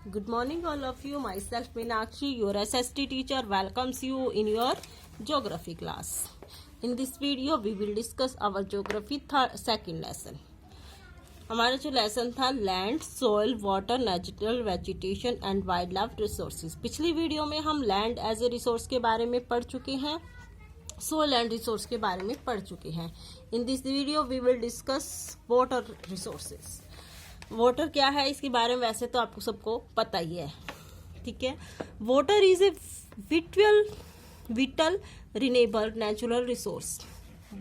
Good morning, all of you. Myself, Meenakshi, your SST teacher, welcomes you in your geography class. In this video, we will discuss our geography second lesson. हमारा जो lesson था land, soil, water, natural vegetation and wild life resources. पिछली video में हम land as a resource के बारे में पढ़ चुके हैं, सोइल एंड रिसोर्स के बारे में पढ़ चुके हैं। In this video we will discuss water resources. Water क्या है इसके बारे में वैसे तो आपको सबको पता ही है, ठीक है। Water is a whittle renewable natural resource.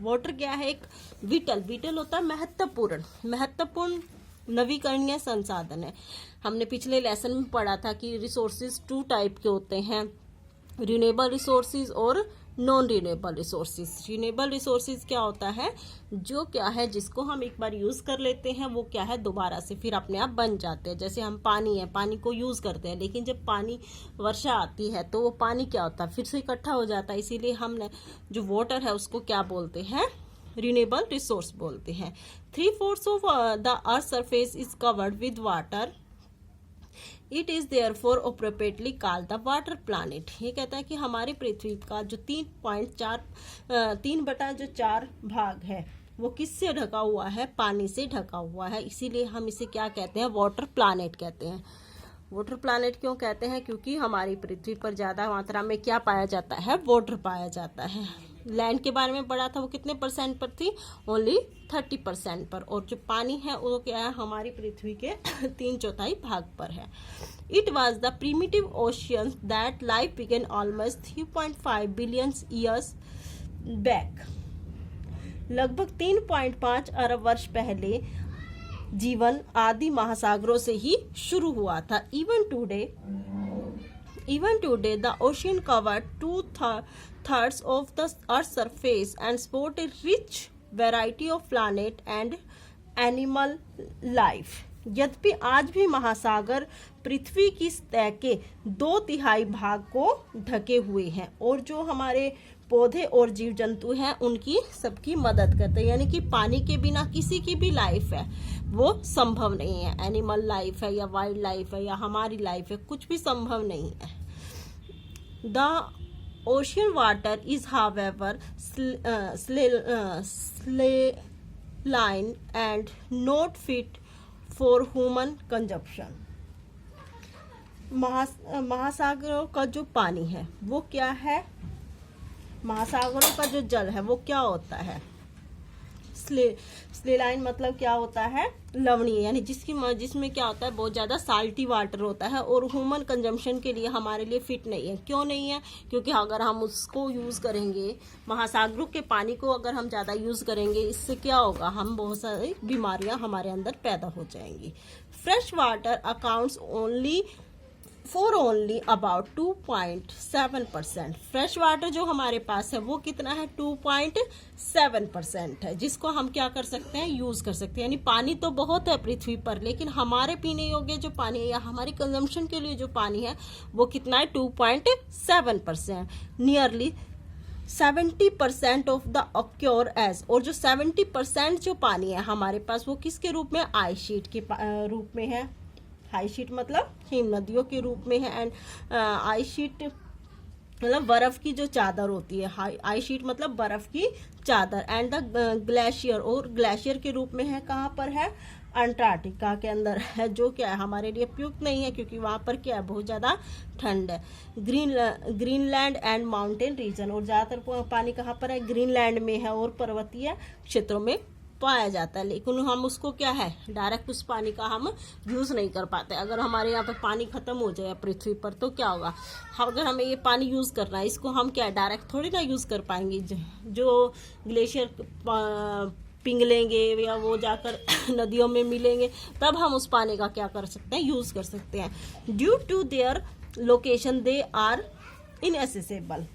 Water क्या है? एक विटल होता है महत्वपूर्ण नवीकरणीय संसाधन है। हमने पिछले लेसन में पढ़ा था कि रिसोर्सेज 2 टाइप के होते हैं, रिन्यूएबल रिसोर्सेज और non renewable resources. Renewable resources क्या होता है? जो क्या है जिसको हम एक बार यूज कर लेते हैं वो क्या है दोबारा से फिर अपने आप बन जाते हैं। जैसे हम पानी को यूज करते हैं, लेकिन जब पानी वर्षा आती है तो वो पानी क्या होता है फिर से इकट्ठा हो जाता है। इसीलिए हमने जो वाटर है उसको क्या बोलते हैं? रिन्यूएबल रिसोर्स बोलते हैं। 3/4 of the earth surface is covered with water. It is therefore appropriately called the water planet. ये कहता है कि हमारी पृथ्वी का जो 3/4 भाग है वो किससे ढका हुआ है? पानी से ढका हुआ है। इसीलिए हम इसे क्या कहते हैं? वाटर प्लैनेट कहते हैं। वाटर प्लैनेट क्यों कहते हैं? क्योंकि हमारी पृथ्वी पर ज्यादा मात्रा में क्या पाया जाता है? वाटर पाया जाता है। लैंड के बारे में पढ़ा था, वो कितने परसेंट पर थी? ओनली 30% पर। और जो पानी है वो क्या है? हमारी पृथ्वी के 3/4 भाग पर है। It was the primitive ocean that life began almost 3.5 billion years back. लगभग 3.5 अरब वर्ष पहले जीवन आदि महासागरों से ही शुरू हुआ था। Even today, the ocean covered 2/3 of the Earth's surface and support a rich variety of planet and animal life. यद्यपि आज भी महासागर पृथ्वी की सतह के 2/3 भाग को ढके हुए हैं और जो हमारे पौधे और जीव जंतु हैं उनकी सबकी मदद करते हैं। यानी कि पानी के बिना किसी की भी लाइफ है वो संभव नहीं है। एनिमल लाइफ है या वाइल्ड लाइफ है या हमारी लाइफ है, कुछ भी संभव नहीं है। The ocean water is however saline and not fit for human consumption. महासागरों का जो पानी है वो क्या है? महासागरों का जो जल है वो क्या होता है? स्लेलाइन मतलब क्या होता है? लवणीय, यानी जिसमें क्या होता है? बहुत ज्यादा साल्टी वाटर होता है और ह्यूमन कंजम्पशन के लिए हमारे लिए फिट नहीं है। क्यों नहीं है? क्योंकि अगर हम उसको यूज करेंगे, महासागरों के पानी को अगर हम ज्यादा यूज करेंगे, इससे क्या होगा? हम बहुत सारी बीमारियां हमारे अंदर पैदा हो जाएंगी। Fresh water accounts only about 2.7%। Fresh water जो हमारे पास है वो कितना है? 2.7% है, जिसको हम क्या कर सकते हैं? यूज कर सकते हैं। यानी पानी तो बहुत है पृथ्वी पर, लेकिन हमारे पीने योग्य जो पानी है या हमारी कंजम्पशन के लिए जो पानी है वो कितना है? 2.7%। Nearly 70% of the occur as. और जो 70% जो पानी है हमारे पास वो किसके रूप में? आइस शीट के रूप में है। आइस शीट मतलब हिम नदियों के रूप में है। एंड आइस शीट मतलब बर्फ की जो चादर होती है। आइस शीट मतलब बर्फ की चादर। एंड द ग्लेशियर, और ग्लेशियर के रूप में है कहाँ पर है? अंटार्कटिका के अंदर है, जो क्या है हमारे लिए उपयुक्त नहीं है क्योंकि वहां पर क्या है? बहुत ज्यादा ठंड है। ग्रीनलैंड एंड माउंटेन रीजन, और ज्यादातर पानी कहाँ पर है? ग्रीनलैंड में है और पर्वतीय क्षेत्रों में पाया जाता है। लेकिन हम उसको क्या है? डायरेक्ट उस पानी का हम यूज नहीं कर पाते। अगर हमारे यहाँ पे पानी खत्म हो जाए पृथ्वी पर तो क्या होगा? अगर हमें ये पानी यूज करना है, इसको हम क्या डायरेक्ट थोड़ी ना यूज कर पाएंगे। जो ग्लेशियर पिघलेंगे या वो जाकर नदियों में मिलेंगे तब हम उस पानी का क्या कर सकते हैं? यूज कर सकते हैं। Due to their location they are inaccessible.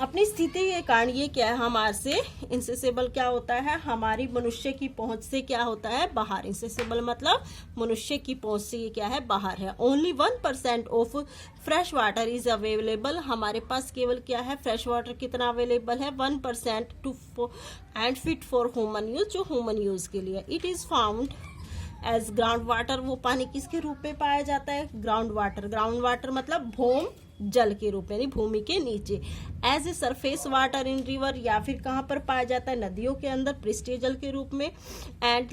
अपनी स्थिति के कारण ये क्या है? हमारे से इंसेसेबल क्या होता है? हमारी मनुष्य की पहुंच से क्या होता है? बाहर। इंसेसेबल मतलब मनुष्य की पहुंच से ये क्या है? बाहर है। Only 1% of fresh water is available. हमारे पास केवल क्या है? फ्रेश वाटर कितना अवेलेबल है? 1% and fit for human use, जो ह्यूमन यूज के लिए। It is found as ground water, वो पानी किसके रूप में पाया जाता है? Ground water. ग्राउंड वाटर मतलब भूम जल के रूप में, यानी भूमि के नीचे। As a surface water in river, या फिर कहाँ पर पाया जाता है? नदियों के अंदर पृष्ठीय जल के रूप में। एंड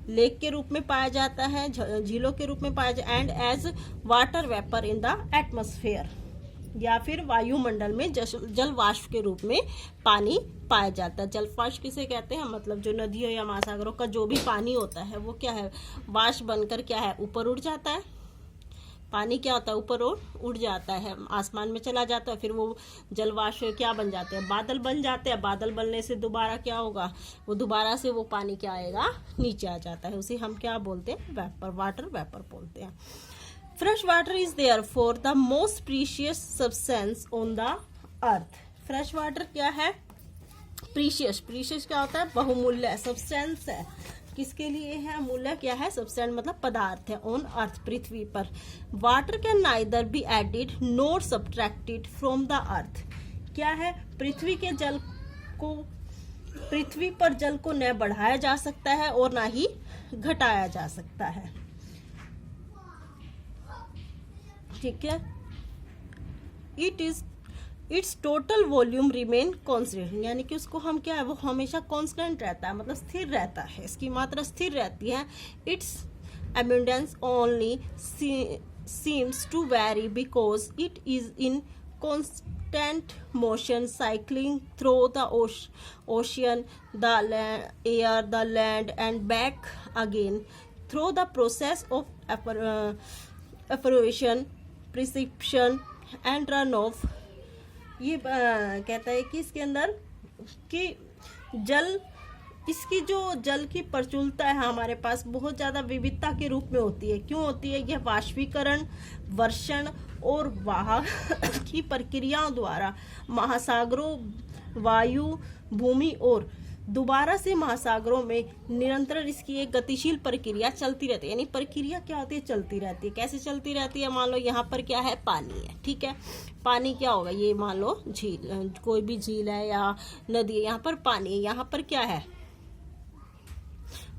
लेक के रूप में पाया जाता है, झीलों के रूप में पाया जाता है। And as water vapour in the atmosphere, या फिर वायुमंडल में जल वाष्प के रूप में पानी पाया जाता है। जल वाष्प किसे कहते हैं? मतलब जो नदियों या महासागरों का जो भी पानी होता है वो क्या है? वाष्प बनकर क्या है? ऊपर उड़ जाता है। पानी क्या होता है? ऊपर उड़ जाता है, आसमान में चला जाता है, फिर वो जल वाष्प क्या बन जाते हैं? बादल बन जाते हैं। बादल बनने से दोबारा क्या होगा? वो दोबारा से वो पानी क्या आएगा? नीचे आ जाता है। उसे हम क्या बोलते हैं? वेपर, वाटर वेपर बोलते हैं। Fresh water is therefore the most precious substance on the earth. Fresh water क्या है? प्रीशियस क्या होता है? बहुमूल्य। सब्सटेंस है, किसके लिए है? मूल्य क्या है? सब्सटेंस मतलब पदार्थ है। ऑन अर्थ, पृथ्वी पर। Water can neither be added NOR subtracted from the earth. क्या है? पृथ्वी पर जल को न बढ़ाया जा सकता है और ना ही घटाया जा सकता है। ठीक है। It's total volume remain constant, यानी कि उसको हम क्या है? वो हमेशा कांस्टेंट रहता है, मतलब स्थिर रहता है, इसकी मात्रा स्थिर रहती है। Its abundance only seems to vary because it is in constant motion, cycling through the ocean, the air, the land, and back again through the process of evaporation, precipitation, and runoff. ये कहता है कि इसके अंदर कि इसकी जो जल की प्रचुरता है हमारे पास बहुत ज़्यादा विविधता के रूप में होती है। क्यों होती है? यह वाष्पीकरण, वर्षण और वाह की प्रक्रियाओं द्वारा महासागरों, वायु, भूमि और दोबारा से महासागरों में निरंतर इसकी एक गतिशील प्रक्रिया चलती रहती है। यानी प्रक्रिया क्या होती है? चलती रहती है। कैसे चलती रहती है? मान लो यहाँ पर क्या है? पानी है। ठीक है, पानी क्या होगा? ये मान लो झील, कोई भी झील है या नदी है, यहाँ पर पानी है। यहाँ पर क्या है?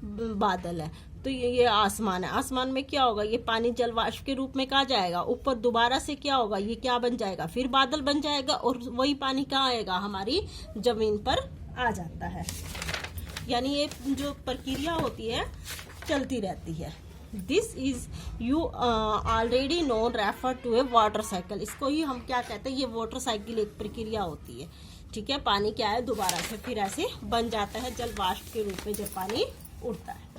बादल है। तो ये आसमान है। आसमान में क्या होगा? ये पानी जल वाष्प के रूप में कहाँ जाएगा? ऊपर। दोबारा से क्या होगा? ये क्या बन जाएगा? फिर बादल बन जाएगा और वही पानी कहाँ आएगा? हमारी जमीन पर आ जाता है। यानी ये जो प्रक्रिया होती है चलती रहती है। This is you already know refer to a water cycle. इसको ही हम क्या कहते हैं? ये वाटर साइकिल एक प्रक्रिया होती है। ठीक है, पानी क्या है? दोबारा से फिर ऐसे बन जाता है जल वाष्प के रूप में जब पानी उड़ता है।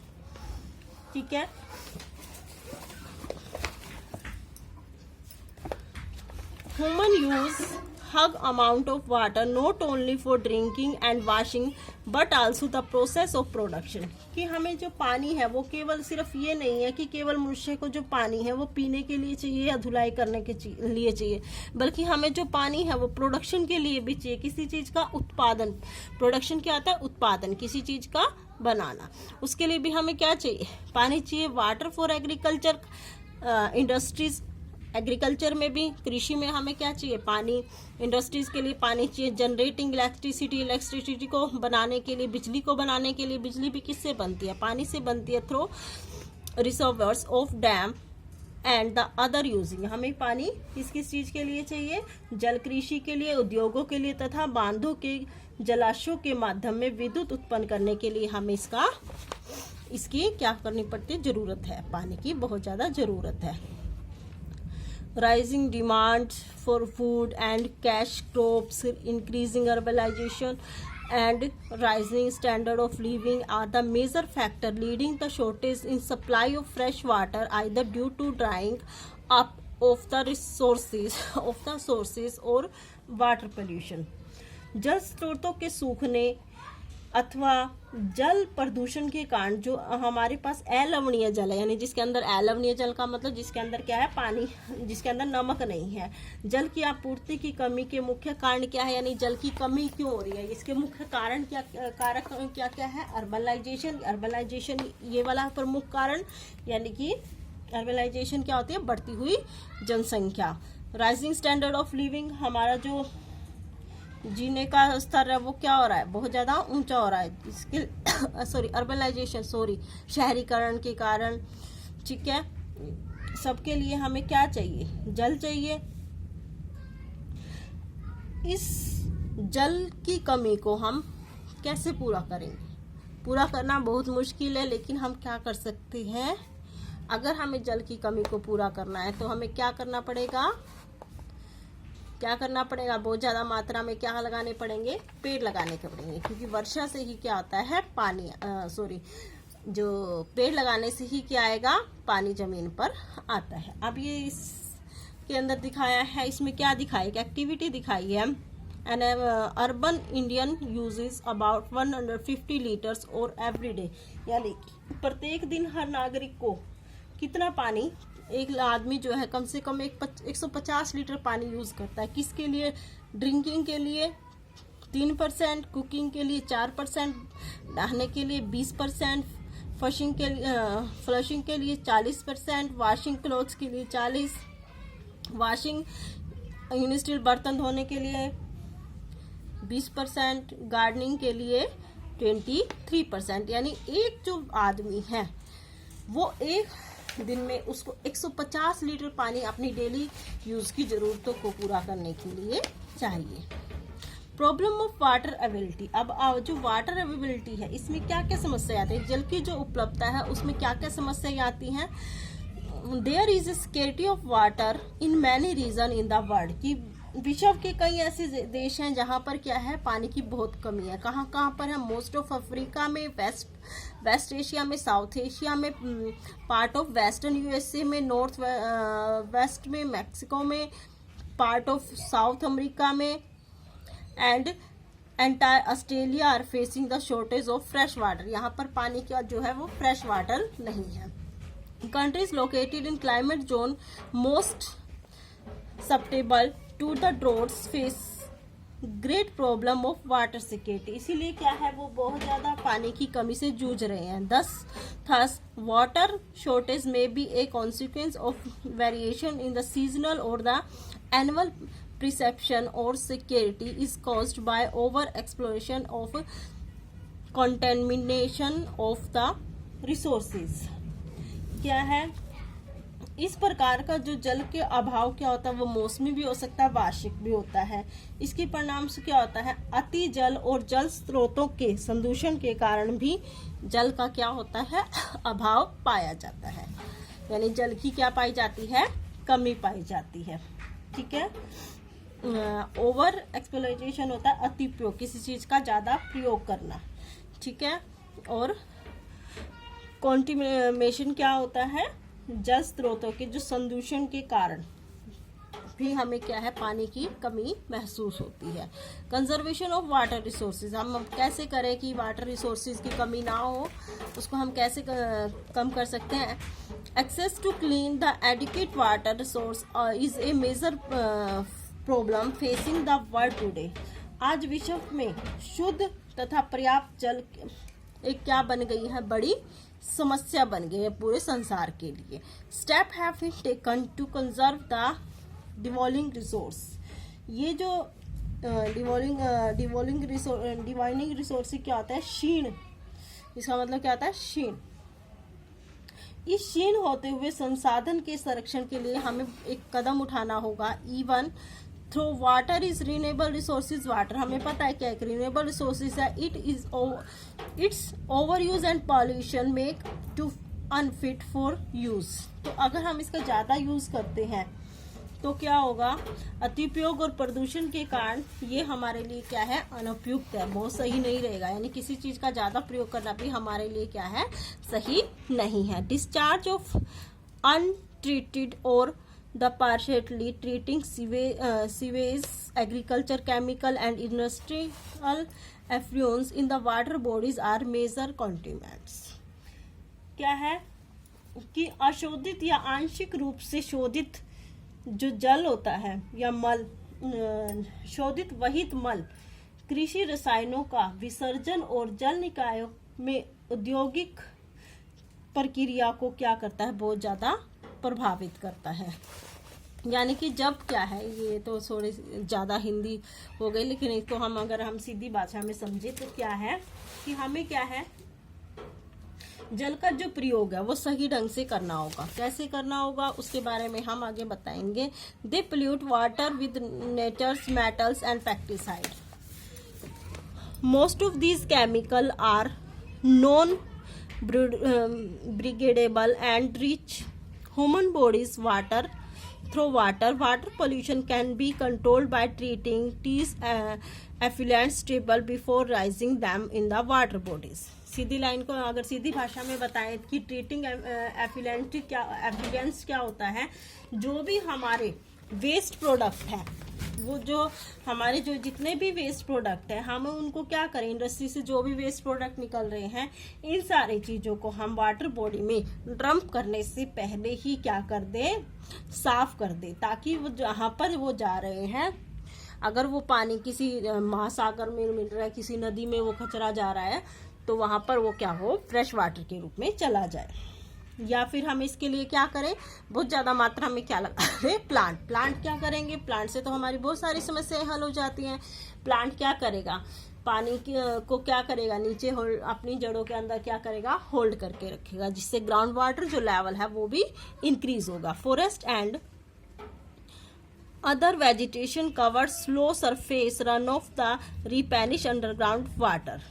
ठीक है, human use hug amount of water not only for drinking and washing but also the process of production। कि हमें जो पानी है वो केवल सिर्फ ये नहीं है कि केवल मनुष्य को जो पानी है वो पीने के लिए चाहिए या धुलाई करने के लिए चाहिए, बल्कि हमें जो पानी है वो प्रोडक्शन के लिए भी चाहिए। किसी चीज का उत्पादन, प्रोडक्शन क्या आता है? उत्पादन, किसी चीज का बनाना। उसके लिए भी हमें क्या चाहिए? पानी चाहिए। Water for agriculture industries, agriculture में भी, कृषि में हमें क्या चाहिए? पानी। इंडस्ट्रीज के लिए पानी चाहिए। जनरेटिंग इलेक्ट्रिसिटी, इलेक्ट्रिसिटी को बनाने के लिए, बिजली को बनाने के लिए, बिजली भी किससे बनती है? पानी से बनती है। Through reservoirs of dam and the other using. हमें पानी किस किस चीज के लिए चाहिए? जल कृषि के लिए, उद्योगों के लिए तथा बांधों के, जलाशयों के माध्यम में विद्युत उत्पन्न करने के लिए हमें इसकी क्या करनी पड़ती है? जरूरत है। पानी की बहुत ज्यादा जरूरत है। Rising demand for food and cash crops, increasing urbanization and rising standard of living are the major factor leading the shortage in supply of fresh water, either due to drying up of the sources or water pollution। जल स्रोतों के सूखने अथवा जल प्रदूषण के कारण जो हमारे पास अलवणीय जल है, यानी जिसके अंदर, अलवणीय जल का मतलब जिसके अंदर क्या है? पानी, जिसके अंदर नमक नहीं है। जल की आपूर्ति की कमी के मुख्य कारण क्या है? यानी जल की कमी क्यों हो रही है? इसके मुख्य कारण क्या, कारक क्या क्या है? अर्बनाइजेशन ये वाला प्रमुख कारण। यानी कि अर्बनाइजेशन क्या होती है? बढ़ती हुई जनसंख्या। राइजिंग स्टैंडर्ड ऑफ लिविंग, हमारा जो जीने का स्तर है वो क्या हो रहा है, बहुत ज़्यादा ऊंचा हो रहा है। इसके अर्बनाइजेशन शहरीकरण के कारण। ठीक है, सबके लिए हमें क्या चाहिए, जल चाहिए। इस जल की कमी को हम कैसे पूरा करेंगे? पूरा करना बहुत मुश्किल है, लेकिन हम क्या कर सकते हैं? अगर हमें जल की कमी को पूरा करना है तो हमें क्या करना पड़ेगा? बहुत ज़्यादा मात्रा में क्या लगाने पड़ेंगे? पेड़ लगाने के पड़ेंगे, क्योंकि वर्षा से ही क्या आता है, पानी जो पेड़ लगाने से ही क्या आएगा, पानी जमीन पर आता है। अब ये इसके अंदर दिखाया है, इसमें क्या दिखाई, एक एक्टिविटी दिखाई है। N urban Indian uses about 150 litres और एवरी डे, यानी प्रत्येक दिन हर नागरिक को कितना पानी, एक आदमी जो है कम से कम 150 लीटर पानी यूज करता है। किसके लिए? ड्रिंकिंग के लिए 3%, कुकिंग के लिए 4%, नहाने के लिए 20%, फ्लशिंग के लिए 40%, वॉशिंग क्लोथ्स के लिए 40%, वॉशिंग यूनिस्टील बर्तन धोने के लिए 20%, गार्डनिंग के लिए 23%। यानी एक जो आदमी है वो एक दिन में उसको 150 लीटर पानी अपनी डेली यूज की जरूरतों को पूरा करने के लिए चाहिए। Problem of water availability. अब जो वाटर अवेलेबिलिटी है, इसमें क्या क्या समस्या आती है? जल की जो उपलब्धता है उसमें क्या क्या समस्याएं आती हैं? There is a scarcity of water in many region in the world, कि विश्व के कई ऐसे देश हैं जहां पर क्या है, पानी की बहुत कमी है। कहाँ कहाँ पर है? मोस्ट ऑफ अफ्रीका में, वेस्ट एशिया में, साउथ एशिया में, पार्ट ऑफ वेस्टर्न यूएसए में, नॉर्थ वेस्ट में, मैक्सिको में, पार्ट ऑफ साउथ अमेरिका में, and entire Australia are facing the shortage of fresh water. यहाँ पर पानी का जो है वो फ्रेश वाटर नहीं है। Countries located in climate zone most susceptible to the droughts face great problem of water security. इसीलिए क्या है, वो बहुत ज्यादा पानी की कमी से जूझ रहे हैं। Thus water shortage may be a consequence of variation in the seasonal और the annual perception or security is caused by over exploration of contamination of the resources। क्या है, इस प्रकार का जो जल के अभाव क्या होता है, वो मौसमी भी हो सकता है, वार्षिक भी होता है। इसके परिणाम से क्या होता है, अति जल और जल स्रोतों के संदूषण के कारण भी जल का क्या होता है, अभाव पाया जाता है। यानी जल की क्या पाई जाती है, कमी पाई जाती है। ठीक है, ओवर एक्सप्लॉयटेशन होता है अति प्रयोग, किसी चीज का ज्यादा प्रयोग करना। ठीक है, और कॉन्टिमिनेशन क्या होता है, जल स्रोतों के जो संदूषण के कारण भी हमें क्या है, पानी की कमी महसूस होती है। कंजर्वेशन ऑफ वाटर रिसोर्सेज, हम कैसे करें कि वाटर रिसोर्सेज की कमी ना हो, उसको हम कैसे कम कर सकते हैं? Access to clean the adequate water resource is a major problem facing the world today. आज विश्व में शुद्ध तथा पर्याप्त जल एक क्या बन गई है, बड़ी समस्या बन गई है पूरे संसार के लिए। Step have been taken to conserve the devolving resource. ये जो डिवाइनिंग रिसोर्स क्या होता है, क्षीण। इसका मतलब क्या होता है, क्षीण। इस क्षीण होते हुए संसाधन के संरक्षण के लिए हमें एक कदम उठाना होगा। Even through water is renewable resources. Water हमें पता है क्या एक रिन्यूएबल रिसोर्सेज है। Its over use and pollution make to unfit for use. तो अगर हम इसका ज्यादा यूज करते हैं तो क्या होगा, अतिप्रयोग और प्रदूषण के कारण ये हमारे लिए क्या है, अनुपयुक्त है, बहुत सही नहीं रहेगा। यानी किसी चीज का ज्यादा प्रयोग करना भी हमारे लिए क्या है, सही नहीं है। डिस्चार्ज ऑफ अनट्रीटेड और the partially treating sewage, agriculture, chemical and industrial effluence in the water bodies are major continents. क्या है कि अशोधित या आंशिक रूप से शोधित जो जल होता है या मल, शोधित वहित मल, कृषि रसायनों का विसर्जन और जल निकायों में औद्योगिक प्रक्रिया को क्या करता है, बहुत ज्यादा प्रभावित करता है। यानी कि जब क्या है, ये तो थोड़ी ज़्यादा हिंदी हो गई, लेकिन एक तो अगर हम सीधी भाषा में समझे तो क्या है कि हमें क्या है, जल का जो प्रयोग है वो सही ढंग से करना होगा। कैसे करना होगा उसके बारे में हम आगे बताएंगे। They pollute water with nature's metals and pesticide. Most of these chemical are non biodegradable and reach human bodies water through water. Water pollution can be controlled by treating these effluents stable before raising them in the water bodies. Sidhi line को अगर सीधी भाषा में बताएं कि treating effluents क्या होता है, जो भी हमारे वेस्ट प्रोडक्ट है, वो जो हमारे जो जितने भी वेस्ट प्रोडक्ट है, हम उनको क्या करें, इंडस्ट्री से जो भी वेस्ट प्रोडक्ट निकल रहे हैं, इन सारी चीज़ों को हम वाटर बॉडी में डंप करने से पहले ही क्या कर दें, साफ कर दें, ताकि वो जहाँ पर वो जा रहे हैं, अगर वो पानी किसी महासागर में मिल रहा है, किसी नदी में वो कचरा जा रहा है, तो वहाँ पर वो क्या हो, फ्रेश वाटर के रूप में चला जाए। या फिर हम इसके लिए क्या करें, बहुत ज़्यादा मात्रा में क्या लगा दें, प्लांट क्या करेंगे, प्लांट से तो हमारी बहुत सारी समस्याएं हल हो जाती हैं। प्लांट क्या करेगा, पानी को क्या करेगा, नीचे अपनी जड़ों के अंदर क्या करेगा, होल्ड करके रखेगा, जिससे ग्राउंड वाटर जो लेवल है वो भी इंक्रीज होगा। Forest and other vegetation cover slow surface run off the replenish underground water.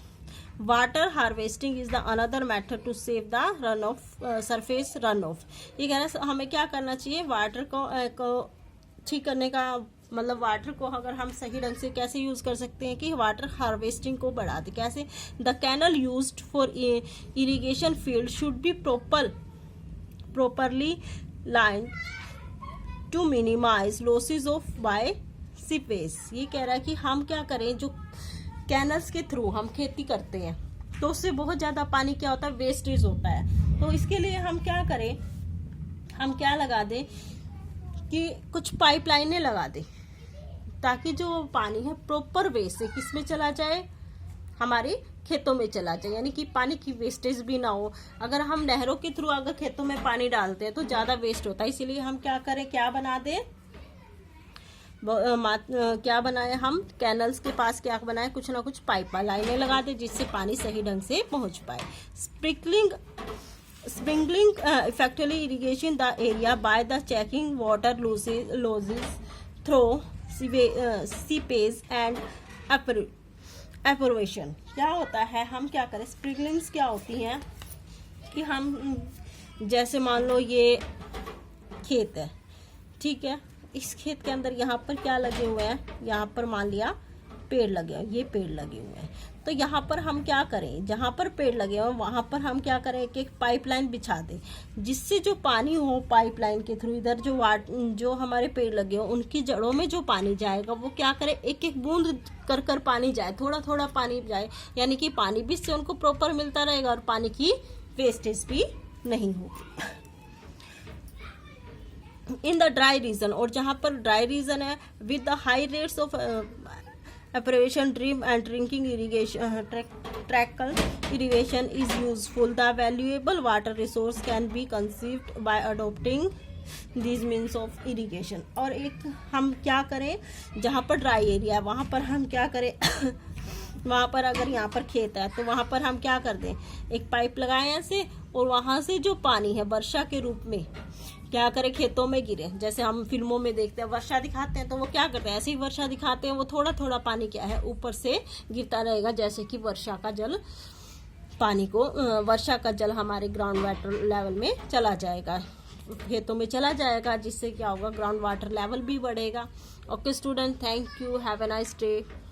Water harvesting is the another method to save the run off surface run off. ये कह रहे हैं हमें क्या करना चाहिए, वाटर को ठीक करने का मतलब वाटर को अगर हम सही ढंग से कैसे यूज कर सकते हैं कि वाटर हार्वेस्टिंग को बढ़ा दे। कैसे, the canal used for irrigation field should be properly lined to minimize losses of by seepage। ये कह रहा है कि हम क्या करें, जो कैनल्स के थ्रू हम खेती करते हैं तो उससे बहुत ज़्यादा पानी क्या होता है, वेस्टेज होता है। तो इसके लिए हम क्या करें, हम क्या लगा दें कि कुछ पाइपलाइनें लगा दें, ताकि जो पानी है प्रॉपर वे से किस में चला जाए, हमारे खेतों में चला जाए, यानी कि पानी की वेस्टेज भी ना हो। अगर हम नहरों के थ्रू अगर खेतों में पानी डालते हैं तो ज़्यादा वेस्ट होता है, इसीलिए हम क्या करें, क्या बना दें, क्या बनाए हम, कैनल्स के पास क्या बनाए, कुछ ना कुछ पाइप लाइनें लगा दे, जिससे पानी सही ढंग से पहुंच पाए। Sprinkling effectively irrigation the area by the checking water losses through seepage and evaporation. क्या होता है, हम क्या करें, स्प्रिंकलिंग्स क्या होती हैं कि हम जैसे मान लो ये खेत है, ठीक है, इस खेत के अंदर यहाँ पर क्या लगे हुए हैं, यहाँ पर मान लिया पेड़ लगे हैं, ये पेड़ लगे हुए हैं, तो यहाँ पर हम क्या करें, जहाँ पर पेड़ लगे हुए हैं वहाँ पर हम क्या करें, एक एक पाइपलाइन बिछा दें, जिससे जो पानी हो पाइपलाइन के थ्रू इधर जो हमारे पेड़ लगे हो उनकी जड़ों में जो पानी जाएगा वो क्या करे, एक एक बूंद कर कर पानी जाए, थोड़ा थोड़ा पानी जाए, यानी कि पानी भी से उनको प्रॉपर मिलता रहेगा और पानी की वेस्टेज भी नहीं होगी। इन द ड्राई रीजन, और जहाँ पर ड्राई रीजन है, with the high rates of evaporation drip and drinking irrigation trickle irrigation is useful. The valuable water resource can be conserved by adopting these means of irrigation. और एक हम क्या करें, जहाँ पर ड्राई एरिया है वहाँ पर हम क्या करें वहाँ पर अगर यहाँ पर खेत है तो वहाँ पर हम क्या कर दें, एक पाइप लगाएं ऐसे, और वहाँ से जो पानी है वर्षा के रूप में क्या करें, खेतों में गिरे। जैसे हम फिल्मों में देखते हैं वर्षा दिखाते हैं तो वो क्या करते हैं, ऐसे ही वर्षा दिखाते हैं, वो थोड़ा थोड़ा पानी क्या है ऊपर से गिरता रहेगा, जैसे कि वर्षा का जल पानी को वर्षा का जल हमारे ग्राउंड वाटर लेवल में चला जाएगा, खेतों में चला जाएगा, जिससे क्या होगा, ग्राउंड वाटर लेवल भी बढ़ेगा। Okay student, thank you, have a nice day.